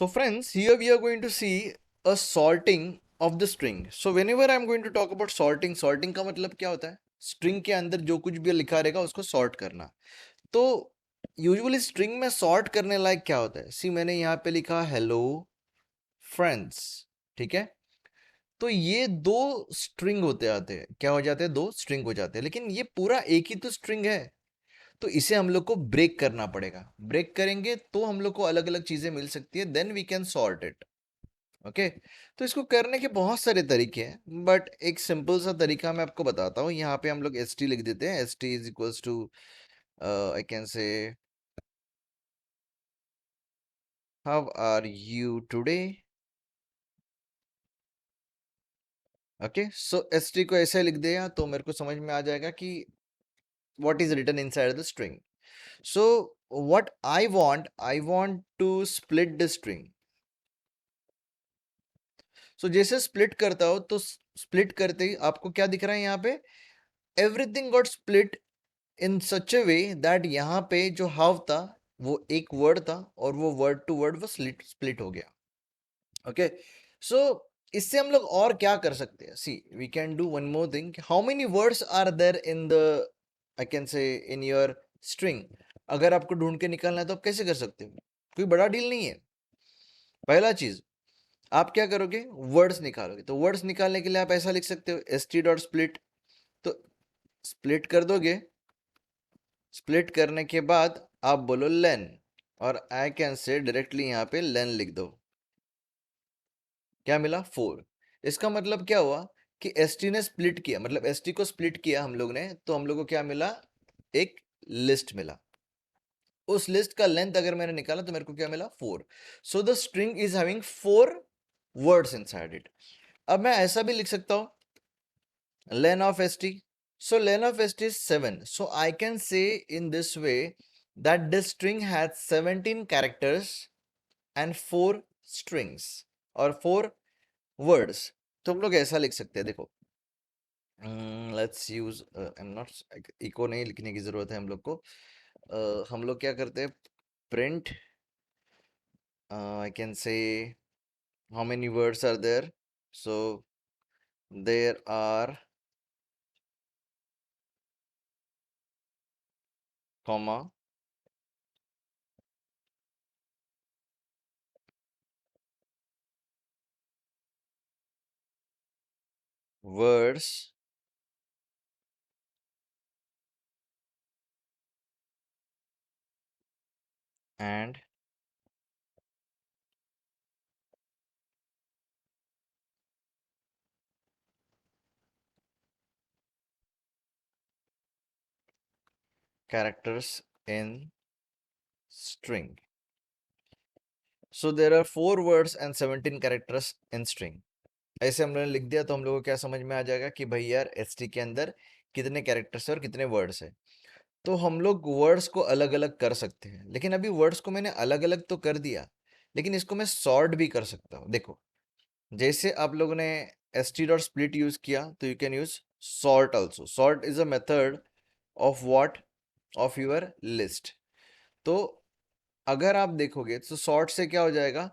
So friends, here we are going to see a sorting of the string. So whenever I'm going to talk about sorting का मतलब क्या होता है? String के अंदर जो कुछ भी लिखा रहेगा उसको सॉर्ट करना. तो यूजुअली स्ट्रिंग में सॉर्ट करने लायक क्या होता है? सी मैंने यहाँ पे लिखा हेलो फ्रेंड्स, ठीक है. तो ये दो स्ट्रिंग होते आते हैं. क्या हो जाते हैं? दो स्ट्रिंग हो जाते हैं. लेकिन ये पूरा एक ही तो स्ट्रिंग है. तो इसे हम लोग को ब्रेक करना पड़ेगा. ब्रेक करेंगे तो हम लोग को अलग अलग चीजें मिल सकती है. Then we can sort it. Okay. तो इसको करने के बहुत सारे तरीके हैं, बट एक सिंपल सा तरीका मैं आपको बताता हूँ. यहाँ पे हम लोग एस टी लिख देते हैं. S T is equals to I can say how are you today. Okay. So S T को ऐसे लिख दिया तो मेरे को समझ में आ जाएगा कि what is written inside the string. So what I want to split the string. So जैसे स्प्लिट करता हो तो स्प्लिट करते ही आपको क्या दिख रहा है यहाँ पे? Everything got split in such A way that यहाँ पे जो हाव था वो एक वर्ड था और वो वर्ड टू वर्ड वो स्प्लिट हो गया. ओके. सो इससे हम लोग और क्या कर सकते हैं? See we can do one more thing. How many words are there in the I can say in your string. अगर आपको ढूंढ के निकालना है तो आप कैसे कर सकते हो? कोई बड़ा डील नहीं है. पहला चीज आप क्या करोगे? वर्ड्स निकालोगे. तो वर्ड्स निकालने के लिए आप ऐसा लिख सकते हो एस टी डॉट स्प्लिट. तो स्प्लिट कर दोगे. स्प्लिट करने के बाद आप बोलो लेन और आई कैन से डायरेक्टली यहाँ पे लेन लिख दो. क्या मिला? 4. इसका मतलब क्या हुआ कि एस टी ने स्प्लिट किया, मतलब एस टी को स्प्लिट किया हम लोग ने, तो हम लोग को क्या मिला? एक लिस्ट मिला. उस लिस्ट का लेंथ अगर मैंने निकाला तो मेरे को क्या मिला? 4. So the string is having 4 words inside it. अब मैं ऐसा भी लिख सकता हूं len of st. So len of st is 7. So I can say in this way that this string has 17 characters and 4 strings or 4 words. तो हम लोग ऐसा लिख सकते हैं. देखो, let's use I am not echo नहीं लिखने की जरूरत है हम लोग को. हम लोग क्या करते हैं? प्रिंट आई कैन से how many words are there. So there are comma words and characters in string. So there are 4 words and 17 characters in string. ऐसे हम लोगों ने लिख दिया तो हम लोगों को क्या समझ में आ जाएगा कि भाई यार एसटी के अंदर कितने कैरेक्टर्स है और कितने वर्ड्स है. तो हम लोग वर्ड्स को अलग अलग कर सकते हैं. लेकिन अभी वर्ड्स को मैंने अलग अलग तो कर दिया, लेकिन इसको मैं सॉर्ट भी कर सकता हूँ. देखो, जैसे आप लोगों ने S T dot split use किया तो you can use sort also. Sort is a method of what? Of your list. तो अगर आप देखोगे तो सॉर्ट से क्या हो जाएगा?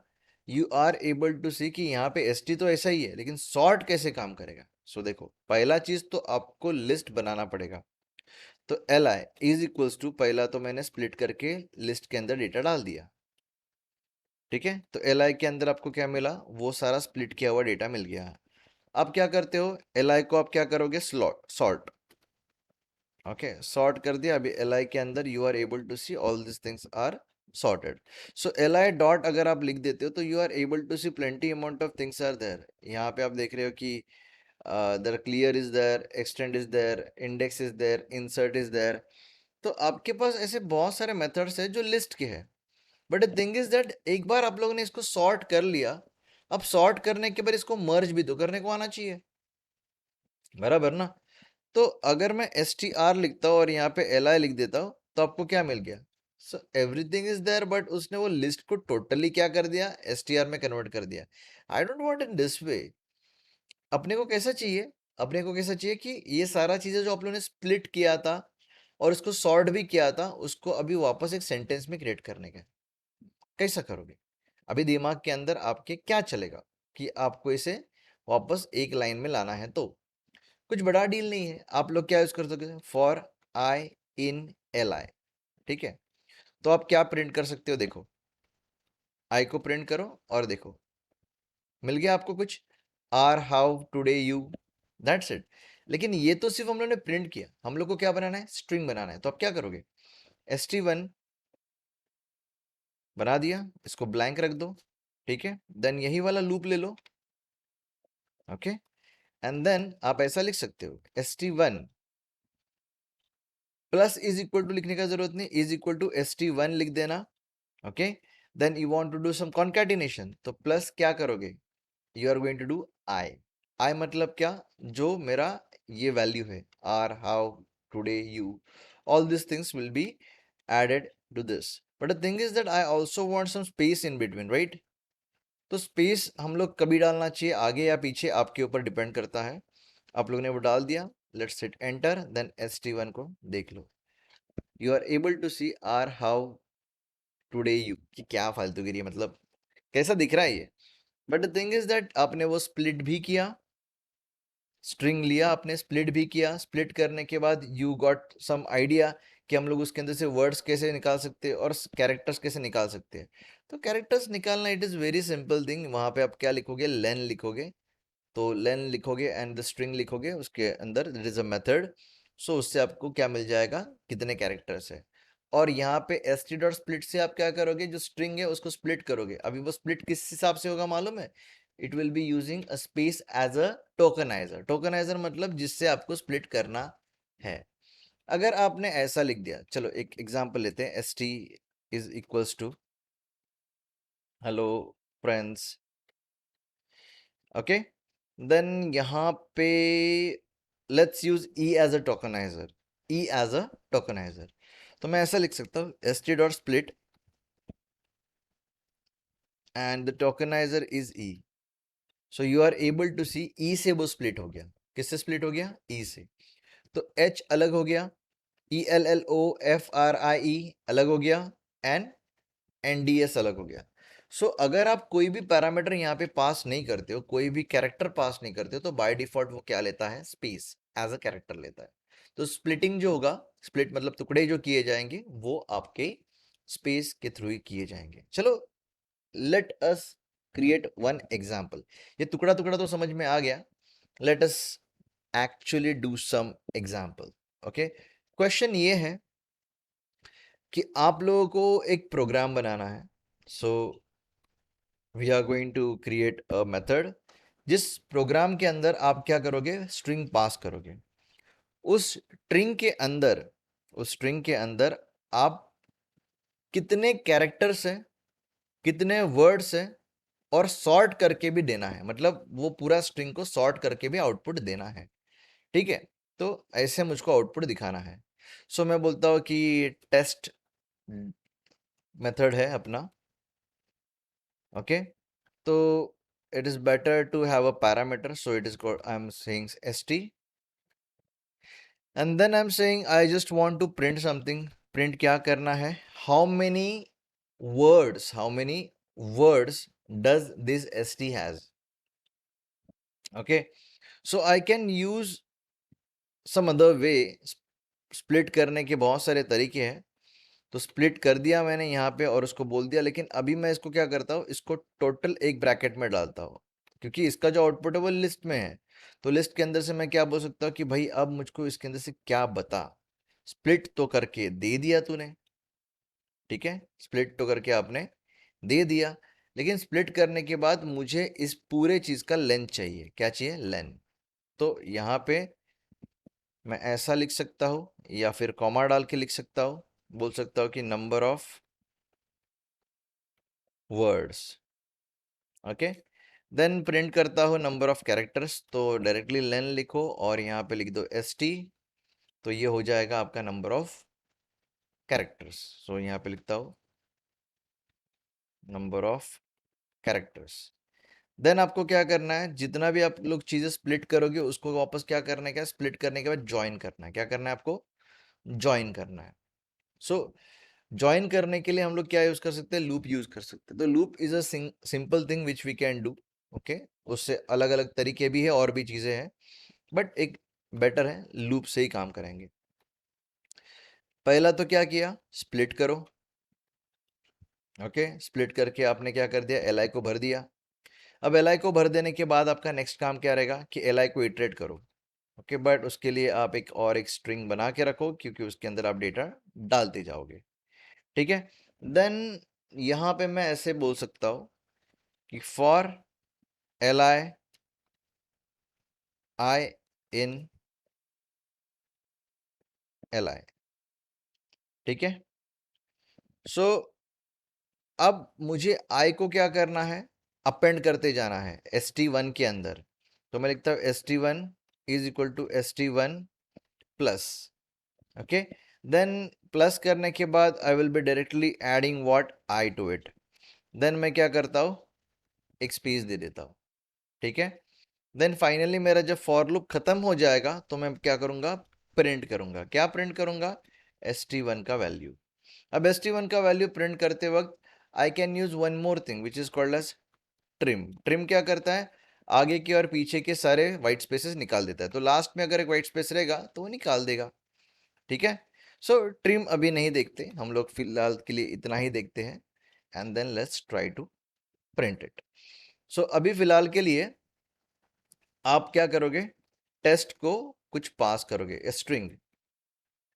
You are able to see कि यहाँ पे एस टी तो ऐसा ही है, लेकिन सॉर्ट कैसे काम करेगा. सो देखो, पहला चीज तो आपको लिस्ट बनाना पड़ेगा. तो L I is equals to, पहला तो मैंने स्प्लिट करके लिस्ट के अंदर डेटा डाल दिया. ठीक है. तो एल आई के अंदर आपको क्या मिला? वो सारा स्प्लिट किया हुआ डेटा मिल गया. अब क्या करते हो? एल आई को आप क्या करोगे? Slot sort. ओके, सॉर्ट कर दिया. अभी एल आई के अंदर you are able to see all this things are sorted. So li dot अगर आप लिख देते हो तो you are able to see plenty amount of things are there. यहाँ पे आप देख रहे हो कि the clear is there, extend is there, index is there, insert is there. तो आपके पास ऐसे बहुत सारे मेथड्स है जो लिस्ट के हैं. But the thing is that एक बार आप लोगों ने इसको सॉर्ट कर लिया, अब सॉर्ट करने के बाद इसको मर्ज भी तो करने को आना चाहिए, बराबर ना. तो अगर मैं एस टी आर लिखता हूँ और यहाँ पे एल आई लिख देता हूँ तो आपको क्या मिल गया? So everything is there, but उसने वो लिस्ट को टोटली क्या कर दिया? एस टी आर में कन्वर्ट कर दिया. I don't want in this way. अपने को कैसा चाहिए? अपने को कैसा चाहिए कि ये सारा चीजें जो आप लोगों ने स्प्लिट किया था और उसको सॉर्ट भी किया था, उसको अभी वापस एक सेंटेंस में क्रिएट करने का. कैसा करोगे? अभी दिमाग के अंदर आपके क्या चलेगा कि आपको इसे वापस एक लाइन में लाना है, तो कुछ बड़ा डील नहीं है। आप लोग क्या यूज कर सकते हैं, for I in L I, ठीक है। तो आप क्या प्रिंट कर सकते हो, देखो आई को प्रिंट करो और देखो मिल गया आपको कुछ, are how today you, that's it. लेकिन ये तो सिर्फ हम लोगों ने प्रिंट किया, हम लोग को क्या बनाना है, स्ट्रिंग बनाना है। तो आप क्या करोगे, st1 बना दिया, इसको ब्लैंक रख दो, ठीक है। देन यही वाला लूप ले लो, ओके। एंड देन आप ऐसा लिख सकते हो, st1 plus is equal to लिखने का जरूरत नहीं, इज इक्वल टू st1 लिख देना, okay. Then you want to do some concatenation, तो प्लस क्या करोगे, you are going to do I. I मतलब क्या, जो मेरा ये वैल्यू है, are how today you, all this things will be added to this. But the thing is that I also want some space in between, right. तो space हम लोग कभी डालना चाहिए, आगे या पीछे, आपके ऊपर डिपेंड करता है। आप लोगों ने वो डाल दिया, let's hit enter, then st1 को देख लो, you are able to see are how today you, कि क्या फालतूगिरी है, मतलब कैसा दिख रहा है ये। But the thing is that आपने वो स्प्लिट भी किया, स्ट्रिंग लिया आपने, स्प्लिट भी किया, स्प्लिट करने के बाद यू गॉट सम आइडिया कि हम लोग उसके अंदर से वर्ड्स कैसे निकाल सकते हैं और कैरेक्टर्स कैसे निकाल सकते हैं। तो कैरेक्टर्स निकालना it is very simple thing. वहाँ पे आप क्या लिखोगे, लेन लिखोगे, तो लेन लिखोगे एंड द स्ट्रिंग लिखोगे, उसके अंदर देयर इज अ मेथड। सो उससे आपको क्या मिल जाएगा, कितने कैरेक्टर्स है। और यहाँ पे st डॉट स्प्लिट से आप क्या करोगे, जो स्ट्रिंग है उसको स्प्लिट करोगे। अभी वो स्प्लिट किस हिसाब से होगा मालूम है, it will be using a space as a tokenizer. Tokenizer मतलब जिससे आपको स्प्लिट करना है। अगर आपने ऐसा लिख दिया, चलो एक एग्जांपल लेते हैं, st is equals to hello friends, okay. Then यहाँ पे let's use e as a tokenizer, e as a tokenizer. तो मैं ऐसा लिख सकता हूँ, st dot split and the tokenizer is e। So you are able to see E से वो स्प्लिट हो गया, किससे स्प्लिट हो गया, ई से। तो एच अलग हो गया, E L L O F R I E अलग हो गया, एंड एन डी एस अलग हो गया। सो अगर आप कोई भी पैरामीटर यहाँ पे पास नहीं करते हो, कोई भी कैरेक्टर पास नहीं करते हो, तो बाय डिफॉल्ट वो क्या लेता है, स्पेस एज अ कैरेक्टर लेता है। तो स्प्लिटिंग जो होगा, स्प्लिट मतलब टुकड़े जो किए जाएंगे, वो आपके स्पेस के थ्रू ही किए जाएंगे। चलो let us create one example. ये टुकड़ा टुकड़ा तो समझ में आ गया, let us actually do some example, okay. Question ये है कि आप लोगों को एक प्रोग्राम बनाना है। So we are going to create a method, जिस प्रोग्राम के अंदर आप क्या करोगे, स्ट्रिंग पास करोगे। उस स्ट्रिंग के अंदर, उस स्ट्रिंग के अंदर आप कितने कैरेक्टर्स हैं, कितने वर्ड्स हैं, और सॉर्ट करके भी देना है, मतलब वो पूरा स्ट्रिंग को सॉर्ट करके भी आउटपुट देना है, ठीक है। तो ऐसे मुझको आउटपुट दिखाना है। सो मैं बोलता हूँ कि टेस्ट मेथड है अपना, ओके। तो it is better to have a parameter, so it is called, I'm saying st, and then I'm saying I just want to print something। print क्या करना है, how many words does this st has, okay। so I can use some other way। Split करने के बहुत सारे तरीके हैं। तो स्प्लिट कर दिया मैंने यहाँ पे और उसको बोल दिया, लेकिन अभी मैं इसको क्या करता हूँ, इसको टोटल एक ब्रैकेट में डालता हूँ, क्योंकि इसका जो आउटपुट है वो लिस्ट में है। तो लिस्ट के अंदर से मैं क्या बोल सकता हूँ कि भाई अब मुझको इसके अंदर से क्या बता। स्प्लिट तो करके दे दिया तूने, ठीक है, स्प्लिट तो करके आपने दे दिया, लेकिन स्प्लिट करने के बाद मुझे इस पूरे चीज का लेंथ चाहिए। क्या चाहिए, लेंथ। तो यहाँ पे मैं ऐसा लिख सकता हूँ, या फिर कॉमा डाल के लिख सकता हूँ, बोल सकता हूँ कि number of words, okay. Then print करता हूँ नंबर ऑफ कैरेक्टर्स, तो डायरेक्टली लेन लिखो और यहाँ पे लिख दो st, तो ये हो जाएगा आपका नंबर ऑफ कैरेक्टर्स। सो यहाँ पे लिखता हूँ नंबर ऑफ कैरेक्टर्स। देन आपको क्या करना है, जितना भी आप लोग चीजें स्प्लिट करोगे उसको वापस क्या करना है, क्या स्प्लिट करने के बाद ज्वाइन करना है, क्या करना है आपको, ज्वाइन करना है। सो ज्वाइन करने के लिए हम लोग क्या यूज कर सकते हैं, लूप यूज कर सकते हैं। तो loop is a simple thing which we can do. Okay, उससे अलग अलग तरीके भी है और भी चीजें हैं, बट एक बेटर है लूप से ही काम करेंगे। पहला तो क्या किया, स्प्लिट करो। ओके, स्प्लिट करके आपने क्या कर दिया, एल को भर दिया। अब एल को भर देने के बाद आपका नेक्स्ट काम क्या रहेगा कि एल को इटरेट करो। ओके, बट उसके लिए आप एक स्ट्रिंग बना के रखो, क्योंकि उसके अंदर आप डेटा डालते जाओगे। ठीक है, देन यहां पे मैं ऐसे बोल सकता हूं कि for L I in L. ठीक है, सो अब मुझे आई को क्या करना है, अपेंड करते जाना है st1 के अंदर। तो मैं लिखता हूं st1 is equal to st1 plus. Okay, then plus करने के बाद I will be directly adding what, I to it. देन मैं क्या करता हूं, एक स्पेस दे देता हूं। ठीक है, देन फाइनली मेरा जब फॉर लूप खत्म हो जाएगा तो मैं क्या करूंगा, प्रिंट करूंगा। क्या प्रिंट करूंगा, st1 का वैल्यू। अब st1 का वैल्यू प्रिंट करते वक्त I can use one more thing which is called as trim. Trim क्या करता है, आगे के और पीछे के सारे व्हाइट स्पेसेस निकाल देता है। तो लास्ट में अगर एक व्हाइट स्पेस रहेगा तो वो निकाल देगा। ठीक है, सो ट्रिम अभी नहीं देखते हम लोग, फिलहाल के लिए इतना ही देखते हैं, and then let's try to print it. So अभी फिलहाल के लिए आप क्या करोगे, टेस्ट को कुछ पास करोगे, string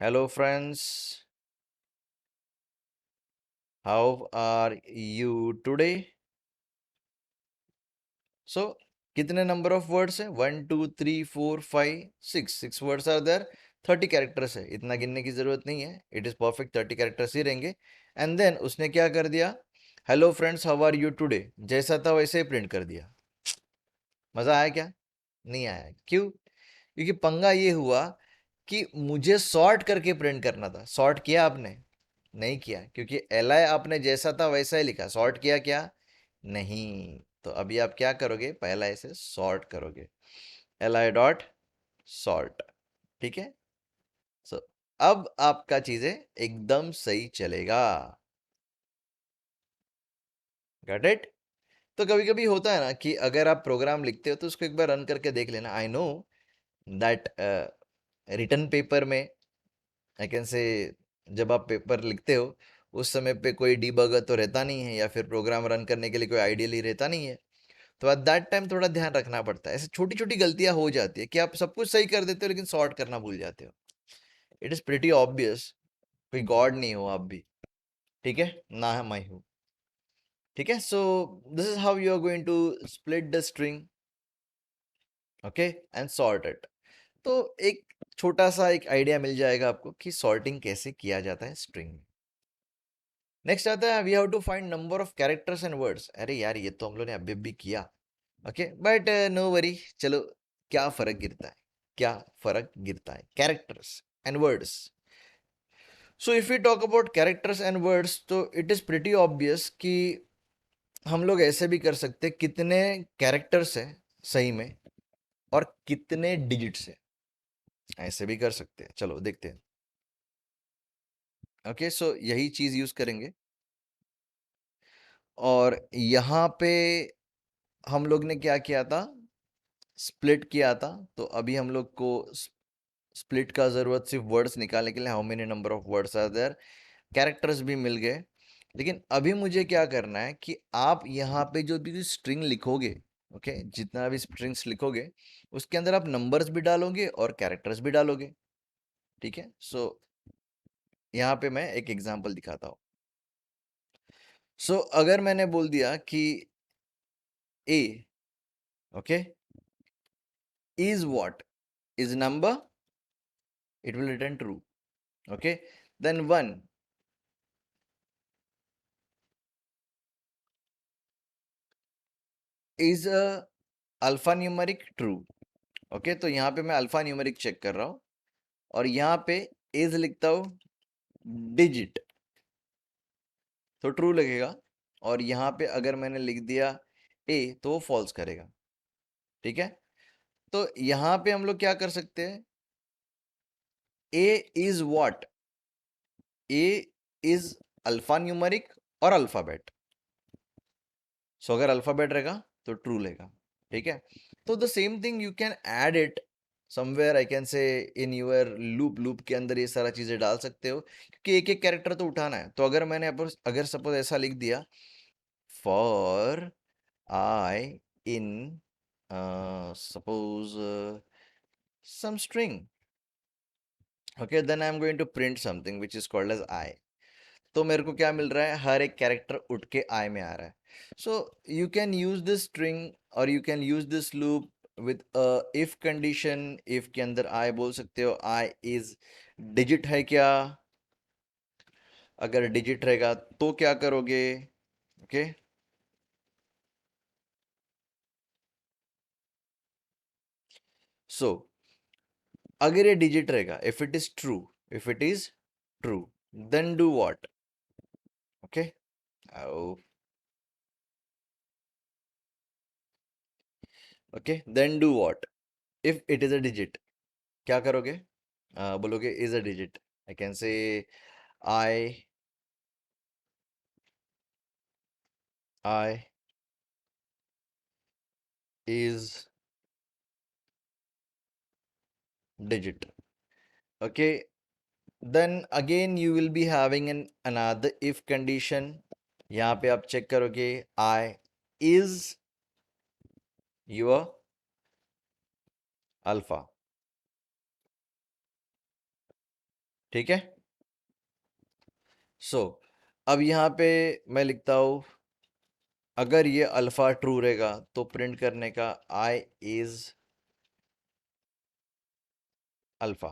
hello friends, how are you today. So कितने नंबर ऑफ वर्ड्स है, 1 2 3 4 5 6, 6 वर्ड्स आर देयर, 30 कैरेक्टर्स है। इतना गिनने की जरूरत नहीं है, इट इज परफेक्ट 30 कैरेक्टर्स ही रहेंगे। एंड देन उसने क्या कर दिया, hello friends how are you today, जैसा था वैसे ही प्रिंट कर दिया। मजा आया क्या, नहीं आया, क्यों, क्योंकि पंगा ये हुआ कि मुझे सॉर्ट करके प्रिंट करना था। सॉर्ट किया आपने, नहीं किया, क्योंकि एल आई आपने जैसा था वैसा ही लिखा। सॉर्ट किया क्या, नहीं। तो अभी आप क्या करोगे, पहला इसे सॉर्ट करोगे, एल आई डॉट सॉर्ट। ठीक है, सो अब आपका चीजें एकदम सही चलेगा। Got it. तो कभी कभी होता है ना कि अगर आप प्रोग्राम लिखते हो तो उसको एक बार रन करके देख लेना। I know that written paper में, आई कैन से, जब आप पेपर लिखते हो उस समय पे कोई डीबगर तो रहता नहीं है, या फिर प्रोग्राम रन करने के लिए कोई आइडियली रहता नहीं है। तो एट दैट टाइम थोड़ा ध्यान रखना पड़ता है। ऐसे छोटी छोटी गलतियां हो जाती है कि आप सब कुछ सही कर देते हो लेकिन सॉर्ट करना भूल जाते हो। इट इज प्रिटी ऑब्वियस, कोई गॉड नहीं हो आप भी, ठीक है ना, मैं हूँ। ठीक है, so this is how you are going to split the string, okay, and sort it. तो एक छोटा सा एक आइडिया मिल जाएगा आपको कि सॉर्टिंग कैसे किया जाता है स्ट्रिंग में। नेक्स्ट आता है, we have to find number of characters and words. अरे यार ये तो हम लोग ने अभी भी किया, ओके, बट नो वरी, चलो, क्या फर्क गिरता है, क्या फर्क गिरता है, characters and words. So if you talk about characters and words, तो इट इज प्रिटी ऑब्वियस कि हम लोग ऐसे भी कर सकते हैं कितने कैरेक्टर्स है सही में और कितने डिजिट्स है, ऐसे भी कर सकते हैं। चलो देखते हैं। ओके, सो यही चीज यूज करेंगे, और यहाँ पे हम लोग ने क्या किया था, स्प्लिट किया था। तो अभी हम लोग को स्प्लिट का जरूरत सिर्फ वर्ड्स निकालने के लिए, how many number of words are there, characters भी मिल गए। लेकिन अभी मुझे क्या करना है कि आप यहाँ पे जो भी स्ट्रिंग लिखोगे, ओके, जितना भी स्ट्रिंग्स लिखोगे उसके अंदर आप नंबर्स भी डालोगे और कैरेक्टर्स भी डालोगे। ठीक है, सो यहाँ पे मैं एक एग्जांपल दिखाता हूँ। सो अगर मैंने बोल दिया कि ए, okay, is what, is number, it will return true. Okay, then 1 is a alpha numeric true. Okay, तो यहाँ पे मैं अल्फा न्यूमेरिक चेक कर रहा हूँ, और यहाँ पे इज लिखता हूँ डिजिट, तो ट्रू लगेगा। और यहाँ पे अगर मैंने लिख दिया ए तो वो फॉल्स करेगा। ठीक है, तो यहाँ पे हम लोग क्या कर सकते हैं, A is what, A is alphanumeric और अल्फाबेट। सो अगर अल्फाबेट रहेगा तो ट्रू लेगा, ठीक है। तो the same thing you can add it somewhere, I can say in your loop के अंदर ये सारा चीजें डाल सकते हो, क्योंकि एक एक कैरेक्टर तो उठाना है। तो अगर मैंने अगर सपोज ऐसा लिख दिया, for I in suppose some string, okay, then I am going to print something which is called as I। तो मेरे को क्या मिल रहा है, हर एक कैरेक्टर उठ के आई में आ रहा है। So you can use this string और you can use this loop with if condition. If के अंदर आई बोल सकते हो, आई इज डिजिट है क्या, अगर डिजिट रहेगा तो क्या करोगे, ओके। सो अगर ये डिजिट रहेगा, if it is true, if it is true, then do what, okay. Okay, then do what, if it is a digit क्या करोगे, बोलोगे is a digit. I can say I is digit, okay, then again you will be having another if condition। यहाँ पे आप check करोगे I is your alpha, ठीक है। सो अब यहाँ पे मैं लिखता हूँ, अगर ये अल्फा ट्रू रहेगा तो प्रिंट करने का I is alpha,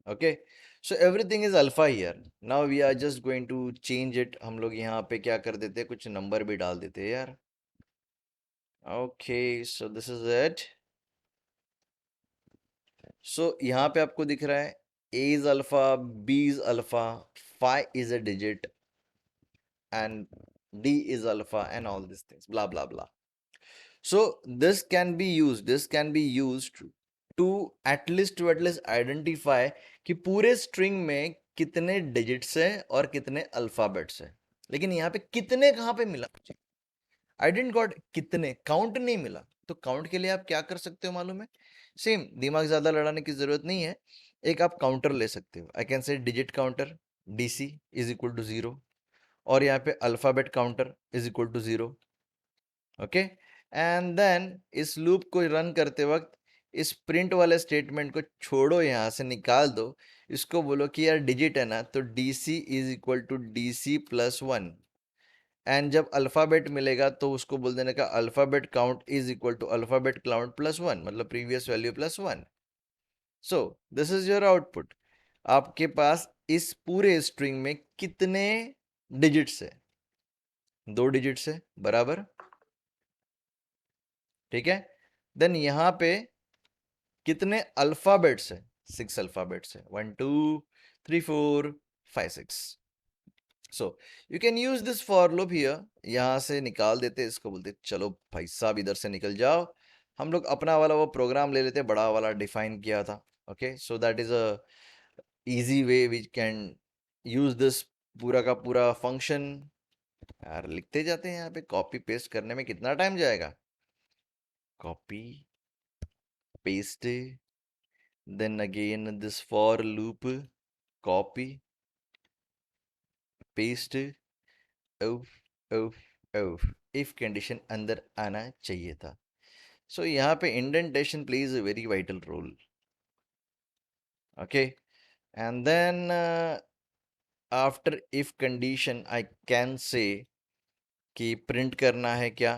okay। so everything is alpha here। now we are just going to change it। हम लोग यहाँ पे क्या कर देते हैं, कुछ नंबर भी डाल देते हैं यार। okay, so this is it। so यहाँ पे आपको दिख रहा है a is alpha, b is alpha, phi is a digit and d is alpha and all these things blah blah blah। so this can be used to at least identify कि पूरे string में कितने digits हैं और कितने alphabets हैं। लेकिन यहाँ पे कितने कहाँ पे मिला मुझे, आई डेंट गॉट कितने, काउंट नहीं मिला। तो काउंट के लिए आप क्या कर सकते हो मालूम है, सेम दिमाग ज्यादा लड़ाने की जरूरत नहीं है। एक आप काउंटर ले सकते हो, I can say digit counter DC is equal to 0, और यहाँ पे alphabet counter is equal to 0, okay. And then इस लूप को रन करते वक्त इस प्रिंट वाले स्टेटमेंट को छोड़ो, यहाँ से निकाल दो, इसको बोलो कि यार डिजिट है ना, तो DC is equal to DC plus 1। And जब अल्फाबेट मिलेगा तो उसको बोल देने का alphabet count is equal to alphabet count plus 1, मतलब previous value plus 1। So this is your output. आपके पास इस पूरे स्ट्रिंग में कितने डिजिट्स है, 2 डिजिट्स है बराबर, ठीक है। देन यहाँ पे कितने अल्फाबेट्स है, 6 अल्फाबेट्स है, 1 2 3 4 5 6। सो you can use this for loop here. यहाँ से निकाल देते, इसको बोलते चलो भाई साहब इधर से निकल जाओ, हम लोग अपना वाला वो प्रोग्राम ले लेते, बड़ा वाला डिफाइन किया था, okay. So that is a easy way we can use this पूरा का पूरा फंक्शन। यार लिखते जाते हैं, यहाँ पे कॉपी पेस्ट करने में कितना टाइम जाएगा, copy paste, then again this for loop, copy paste, ओफ ओफ ओफ, इफ कंडीशन अंदर आना चाहिए था। सो यहाँ पे indentation plays a very vital role, okay. And then after if condition I can say कि प्रिंट करना है क्या,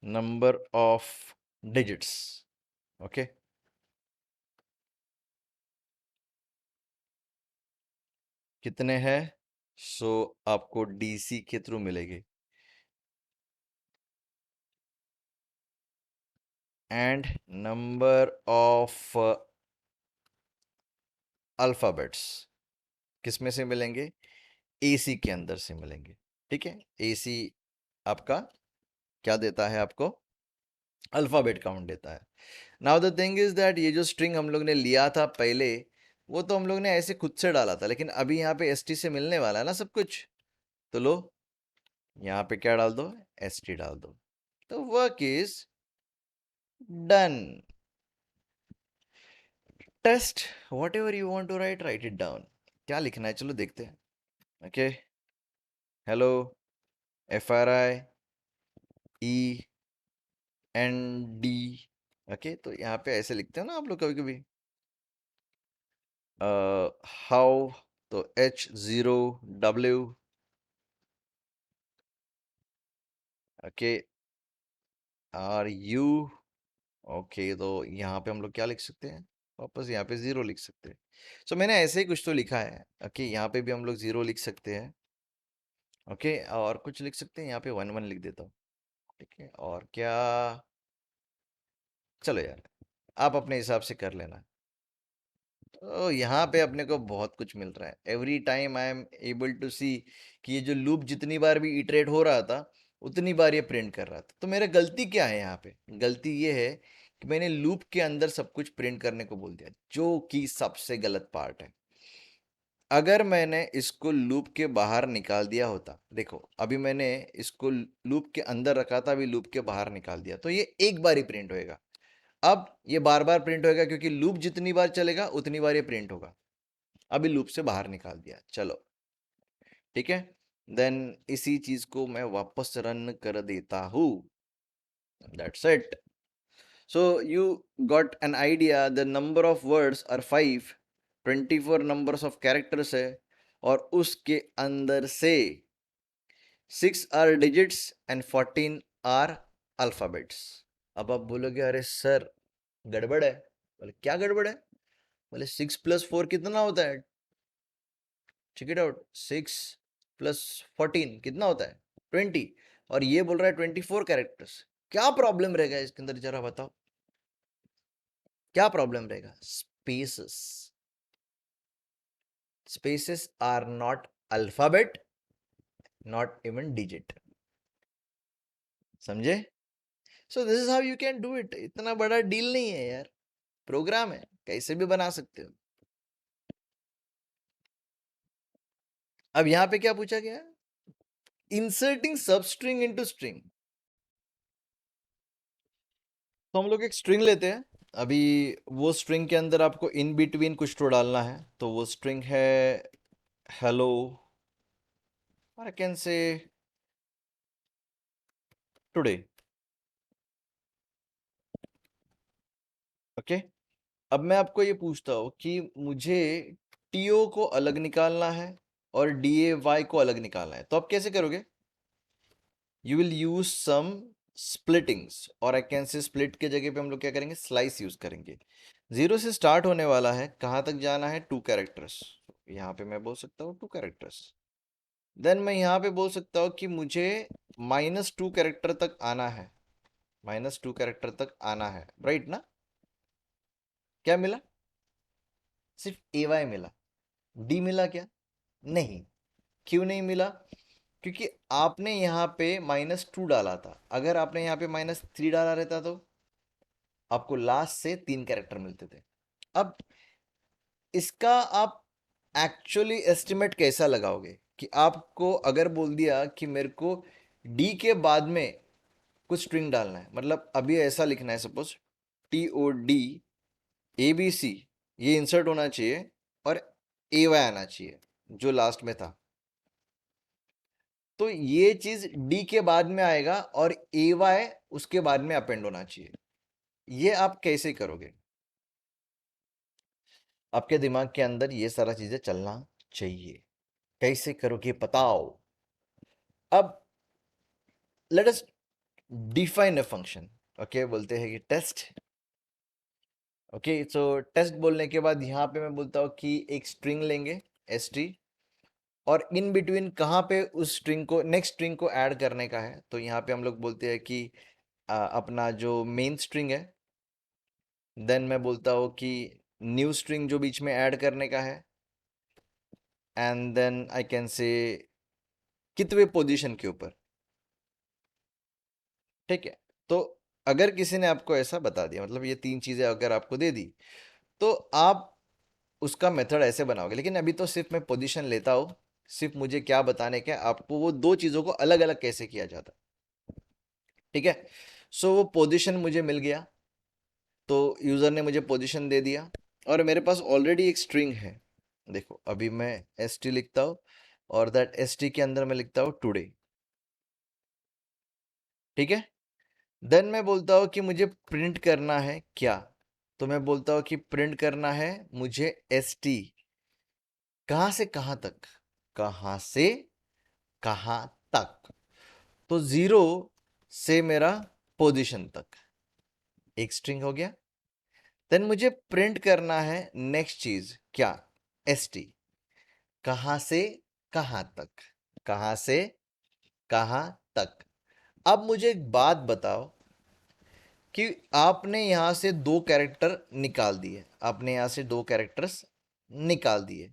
नंबर ऑफ डिजिट्स, ओके। कितने हैं, सो आपको डीसी के थ्रू मिलेगी, एंड नंबर ऑफ अल्फाबेट्स किस में से मिलेंगे, एसी के अंदर से मिलेंगे, ठीक है। एसी आपका क्या देता है, आपको अल्फाबेट काउंट देता है। Now the thing is that ये जो स्ट्रिंग हम लोग ने लिया था पहले, वो तो हम लोग ने ऐसे खुद से डाला था, लेकिन अभी यहाँ पे st से मिलने वाला है ना सब कुछ, तो लो यहाँ पे क्या डाल दो, st डाल दो, तो work is done. Test whatever you want to write, write it down. क्या लिखना है चलो देखते हैं। Okay, hello FRI END। Okay, तो यहाँ पे ऐसे लिखते हो ना आप लोग कभी कभी, हाउ, तो H0W। Okay, RU। ओके, तो यहाँ पे हम लोग क्या लिख सकते हैं, वापस यहाँ पे 0 लिख सकते हैं। सो मैंने ऐसे ही कुछ तो लिखा है। ओके, यहाँ पे भी हम लोग 0 लिख सकते हैं। ओके, और कुछ लिख सकते हैं, यहाँ पे 1 1 लिख देता हूँ। ठीक है, और क्या, चलो यार आप अपने हिसाब से कर लेना। तो यहाँ पे अपने को बहुत कुछ मिल रहा है। Every time I am able to see कि ये जो लूप जितनी बार भी इटरेट हो रहा था उतनी बार ये प्रिंट कर रहा था। तो मेरा गलती क्या है यहाँ पे, गलती ये है कि मैंने लूप के अंदर सब कुछ प्रिंट करने को बोल दिया, जो कि सबसे गलत पार्ट है। अगर मैंने इसको लूप के बाहर निकाल दिया होता, देखो अभी मैंने इसको लूप के अंदर रखा था, अभी लूप के बाहर निकाल दिया, तो ये एक बार ही प्रिंट होएगा। अब ये बार बार प्रिंट होएगा क्योंकि लूप जितनी बार चलेगा उतनी बार ये प्रिंट होगा। अभी लूप से बाहर निकाल दिया, चलो ठीक है। देन इसी चीज को मैं वापस रन कर देता हूं। That's it. So you got an idea, the number of words are 5, 24 numbers of characters है, और उसके अंदर से 6 are digits and 14 are alphabets. अब आप बोलोगे अरे सर गड़बड़ है। बोले क्या गड़बड़ है? बोले 6 + 4 कितना होता है? चेक इट आउट, 6 + 14 कितना होता है? 20। और ये बोल रहा है 24 कैरेक्टर्स। क्या प्रॉब्लम रहेगा इसके अंदर, जरा बताओ क्या प्रॉब्लम रहेगा? Spaces. Spaces are not alphabet, not even digit. समझे? So this is how you can do it. इतना बड़ा डील नहीं है यार, प्रोग्राम है, कैसे भी बना सकते हो। अब यहाँ पे क्या पूछा गया? इंसर्टिंग सब स्ट्रिंग इनटू स्ट्रिंग। तो हम लोग एक स्ट्रिंग लेते हैं। अभी वो स्ट्रिंग के अंदर आपको इन बिटवीन कुछ तो डालना है, तो वो स्ट्रिंग है हेलो, और आई कैन से टुडे। ओके, अब मैं आपको ये पूछता हूँ कि मुझे टीओ को अलग निकालना है और DAY को अलग निकालना है, तो आप कैसे करोगे? यू विल यूज सम स्प्लिटिंग्स, और आई कैन से स्प्लिट के जगह पे हम लोग क्या करेंगे, स्लाइस यूज करेंगे। 0 से स्टार्ट होने वाला है, कहाँ तक जाना है? 2 कैरेक्टर्स। यहाँ पे मैं बोल सकता हूँ 2 कैरेक्टर्स। देन मैं यहाँ पे बोल सकता हूँ कि मुझे -2 कैरेक्टर तक आना है, -2 कैरेक्टर तक आना है, राइट ना? क्या मिला? सिर्फ AY मिला, D मिला क्या? नहीं। क्यों नहीं मिला? क्योंकि आपने यहाँ पे -2 डाला था। अगर आपने यहाँ पे -3 डाला रहता तो आपको लास्ट से 3 कैरेक्टर मिलते थे। अब इसका आप एक्चुअली एस्टिमेट कैसा लगाओगे कि आपको अगर बोल दिया कि मेरे को D के बाद में कुछ स्ट्रिंग डालना है, मतलब अभी ऐसा लिखना है, सपोज TOD ABC, ये इंसर्ट होना चाहिए और AY आना चाहिए जो लास्ट में था, तो ये चीज D के बाद में आएगा और AY उसके बाद में अपेंड होना चाहिए। ये आप कैसे करोगे? आपके दिमाग के अंदर ये सारा चीजें चलना चाहिए। कैसे करोगे बताओ? अब let us define a function. Okay, बोलते हैं कि टेस्ट। ओके, सो टेस्ट बोलने के बाद यहाँ पे मैं बोलता हूँ कि एक स्ट्रिंग लेंगे ST, और इन बिटवीन कहाँ पे उस स्ट्रिंग को, नेक्स्ट स्ट्रिंग को ऐड करने का है, तो यहाँ पे हम लोग बोलते हैं कि अपना जो मेन स्ट्रिंग है। देन मैं बोलता हूँ कि न्यू स्ट्रिंग जो बीच में ऐड करने का है, एंड देन आई कैन से कितवे पोजीशन के ऊपर। ठीक है, तो अगर किसी ने आपको ऐसा बता दिया, मतलब ये 3 चीजें अगर आपको दे दी, तो आप उसका मेथड ऐसे बनाओगे, लेकिन अभी तो सिर्फ मैं पोजीशन लेता हूँ, सिर्फ मुझे क्या बताने का है आपको, वो दो चीज़ों को अलग अलग कैसे किया जाता है। ठीक है, सो वो पोजीशन मुझे मिल गया, तो यूज़र ने मुझे पोजीशन दे दिया और मेरे पास ऑलरेडी एक स्ट्रिंग है। देखो अभी मैं एस टी लिखता हूँ और दैट एस टी के अंदर मैं लिखता हूँ टुडे। ठीक है, देन मैं बोलता हूँ कि मुझे प्रिंट करना है क्या, तो मैं बोलता हूँ कि प्रिंट करना है मुझे एस टी, कहाँ से कहाँ तक, कहाँ से कहाँ तक, तो 0 से मेरा पोजीशन तक, एक स्ट्रिंग हो गया। देन मुझे प्रिंट करना है नेक्स्ट चीज क्या, एस टी, कहाँ से कहाँ तक, कहाँ से कहाँ तक। अब मुझे एक बात बताओ कि आपने यहां से दो कैरेक्टर निकाल दिए, आपने यहां से दो कैरेक्टर्स निकाल दिए,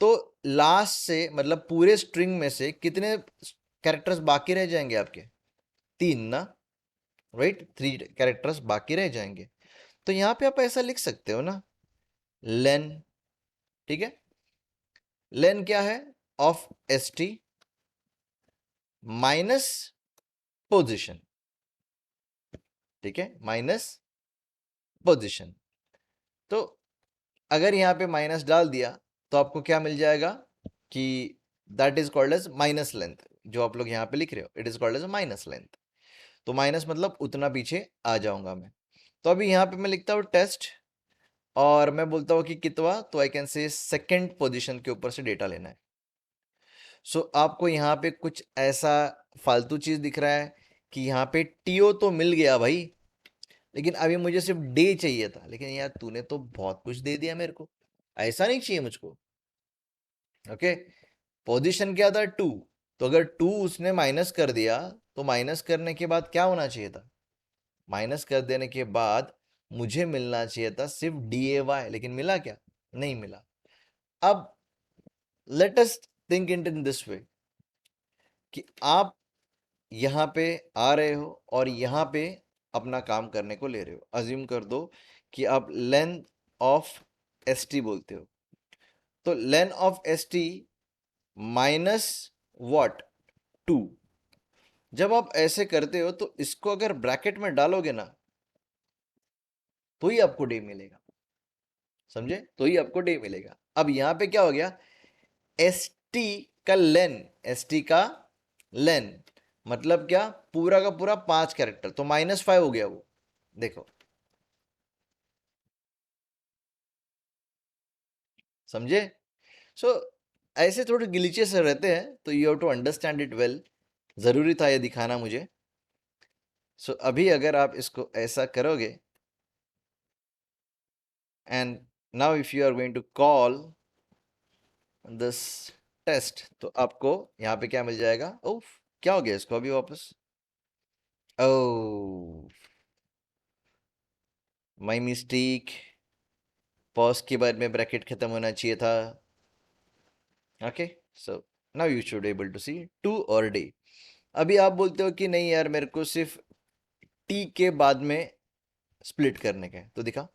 तो लास्ट से मतलब पूरे स्ट्रिंग में से कितने कैरेक्टर्स बाकी रह जाएंगे आपके, 3 ना, राइट, 3 कैरेक्टर्स बाकी रह जाएंगे। तो यहां पे आप ऐसा लिख सकते हो ना, लेन, ठीक है, लेन क्या है, of S T minus position, ठीक है, माइनस पोजिशन। तो अगर यहाँ पे माइनस डाल दिया तो आपको क्या मिल जाएगा कि that is called as minus length, जो आप लोग यहाँ पे लिख रहे हो it is called as minus length. तो माइनस मतलब उतना पीछे आ जाऊंगा मैं। तो अभी यहाँ पे मैं लिखता हूँ टेस्ट और मैं बोलता हूँ कि कितवा, तो आई कैन से सेकेंड पोजिशन के ऊपर से डेटा लेना है। सो आपको यहाँ पे कुछ ऐसा फालतू चीज दिख रहा है कि यहाँ पे टीओ तो मिल गया भाई, लेकिन अभी मुझे सिर्फ डे चाहिए था, लेकिन यार तूने तो बहुत कुछ दे दिया मेरे को, ऐसा नहीं चाहिए मुझको। ओके, पोजीशन क्या था 2, तो अगर 2 उसने माइनस कर दिया तो माइनस करने के बाद क्या होना चाहिए था, माइनस कर देने के बाद मुझे मिलना चाहिए था सिर्फ डी ए वाई, लेकिन मिला क्या, नहीं मिला। अब let us think in this वे कि आप यहाँ पे आ रहे हो और यहाँ पे अपना काम करने को ले रहे हो। अज्यूम कर दो कि आप लेंथ ऑफ एस टी बोलते हो, तो length of S T minus what 2। जब आप ऐसे करते हो तो इसको अगर ब्रैकेट में डालोगे ना तो ही आपको डे मिलेगा, समझे, तो ही आपको डे मिलेगा। अब यहाँ पे क्या हो गया, एस टी का लेन, एस टी का लेन मतलब क्या, पूरा का पूरा 5 कैरेक्टर, तो -5 हो गया वो, देखो समझे। सो ऐसे थोड़े ग्लिचेस रहते हैं, तो you have to understand it well, जरूरी था ये दिखाना मुझे। सो अभी अगर आप इसको ऐसा करोगे and now if you are going to call this test, तो आपको यहाँ पे क्या मिल जाएगा, ओह क्या हो गया इसको अभी वापस, ओह माय मिस्टेक, पॉज के बाद में ब्रैकेट खत्म होना चाहिए था। Okay, so now you should able to see to और डे। अभी आप बोलते हो कि नहीं यार मेरे को सिर्फ टी के बाद में स्प्लिट करने का है, तो दिखा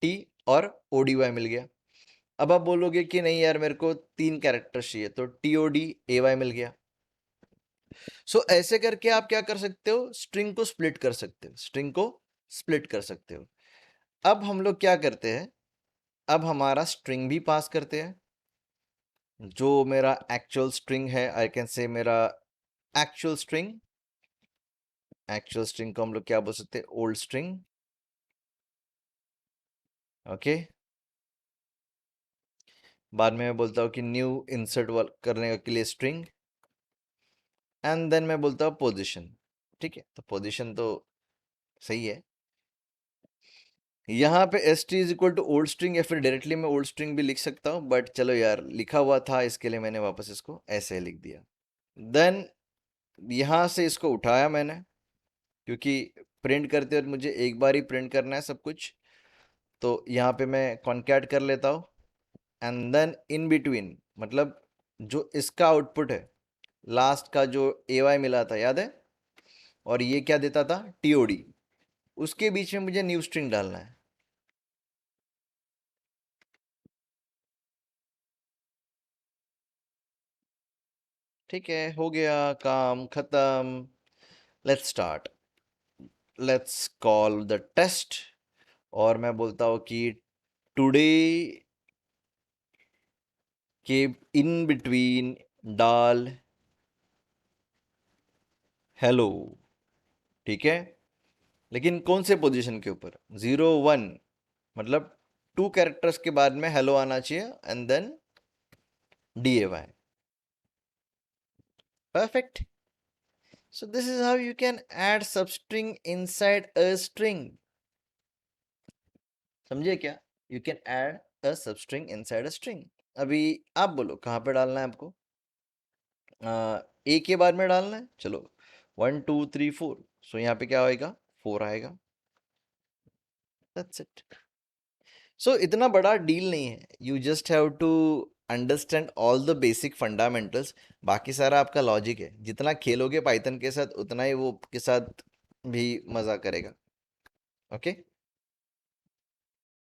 टी और ओडीवाई मिल गया। अब आप बोलोगे कि नहीं यार मेरे को 3 कैरेक्टर चाहिए, तो T O D A Y मिल गया। सो ऐसे करके आप क्या कर सकते हो, स्ट्रिंग को स्प्लिट कर सकते हो, स्ट्रिंग को स्प्लिट कर सकते हो। अब हम लोग क्या करते हैं, अब हमारा स्ट्रिंग भी पास करते हैं, जो मेरा एक्चुअल स्ट्रिंग है, आई कैन से मेरा एक्चुअल स्ट्रिंग, एक्चुअल स्ट्रिंग को हम लोग क्या बोल सकते हैं, ओल्ड स्ट्रिंग। ओके, बाद में मैं बोलता हूँ कि न्यू इंसर्ट करने के लिए स्ट्रिंग, एंड देन मैं बोलता हूँ पोजीशन। ठीक है, तो पोजीशन तो सही है। यहाँ पे S T is equal to old string, या फिर डायरेक्टली मैं ओल्ड स्ट्रिंग भी लिख सकता हूँ, बट चलो यार लिखा हुआ था इसके लिए मैंने वापस इसको ऐसे लिख दिया। देन यहाँ से इसको उठाया मैंने, क्योंकि प्रिंट करते वक्त मुझे एक बार ही प्रिंट करना है सब कुछ, तो यहाँ पे मैं कॉन्कैट कर लेता हूँ, एंड देन इन बिटवीन मतलब जो इसका आउटपुट है, लास्ट का जो ए वाई मिला था याद है, और ये क्या देता था, टीओडी, उसके बीच में मुझे न्यू स्ट्रिंग डालना है। ठीक है, हो गया काम खत्म। Let's start, let's call the test. और मैं बोलता हूँ कि टुडे के इन बिटवीन डाल हेलो। ठीक है, लेकिन कौन से पोजीशन के ऊपर? 0 1, मतलब 2 कैरेक्टर्स के बाद में हेलो आना चाहिए and then DAY। perfect। So this is how you can add substring inside a string। समझे क्या? You can add a substring inside a string। अभी आप बोलो कहाँ पे डालना है आपको? A के बाद में डालना है, चलो 1 2 3 4। सो यहाँ पे क्या होएगा? 4 आएगा। That's it। सो इतना बड़ा डील नहीं है, you just have to understand all the basic fundamentals. बाकी सारा आपका लॉजिक है, जितना खेलोगे पाइथन के साथ उतना ही वो के साथ भी मज़ा करेगा। ओके।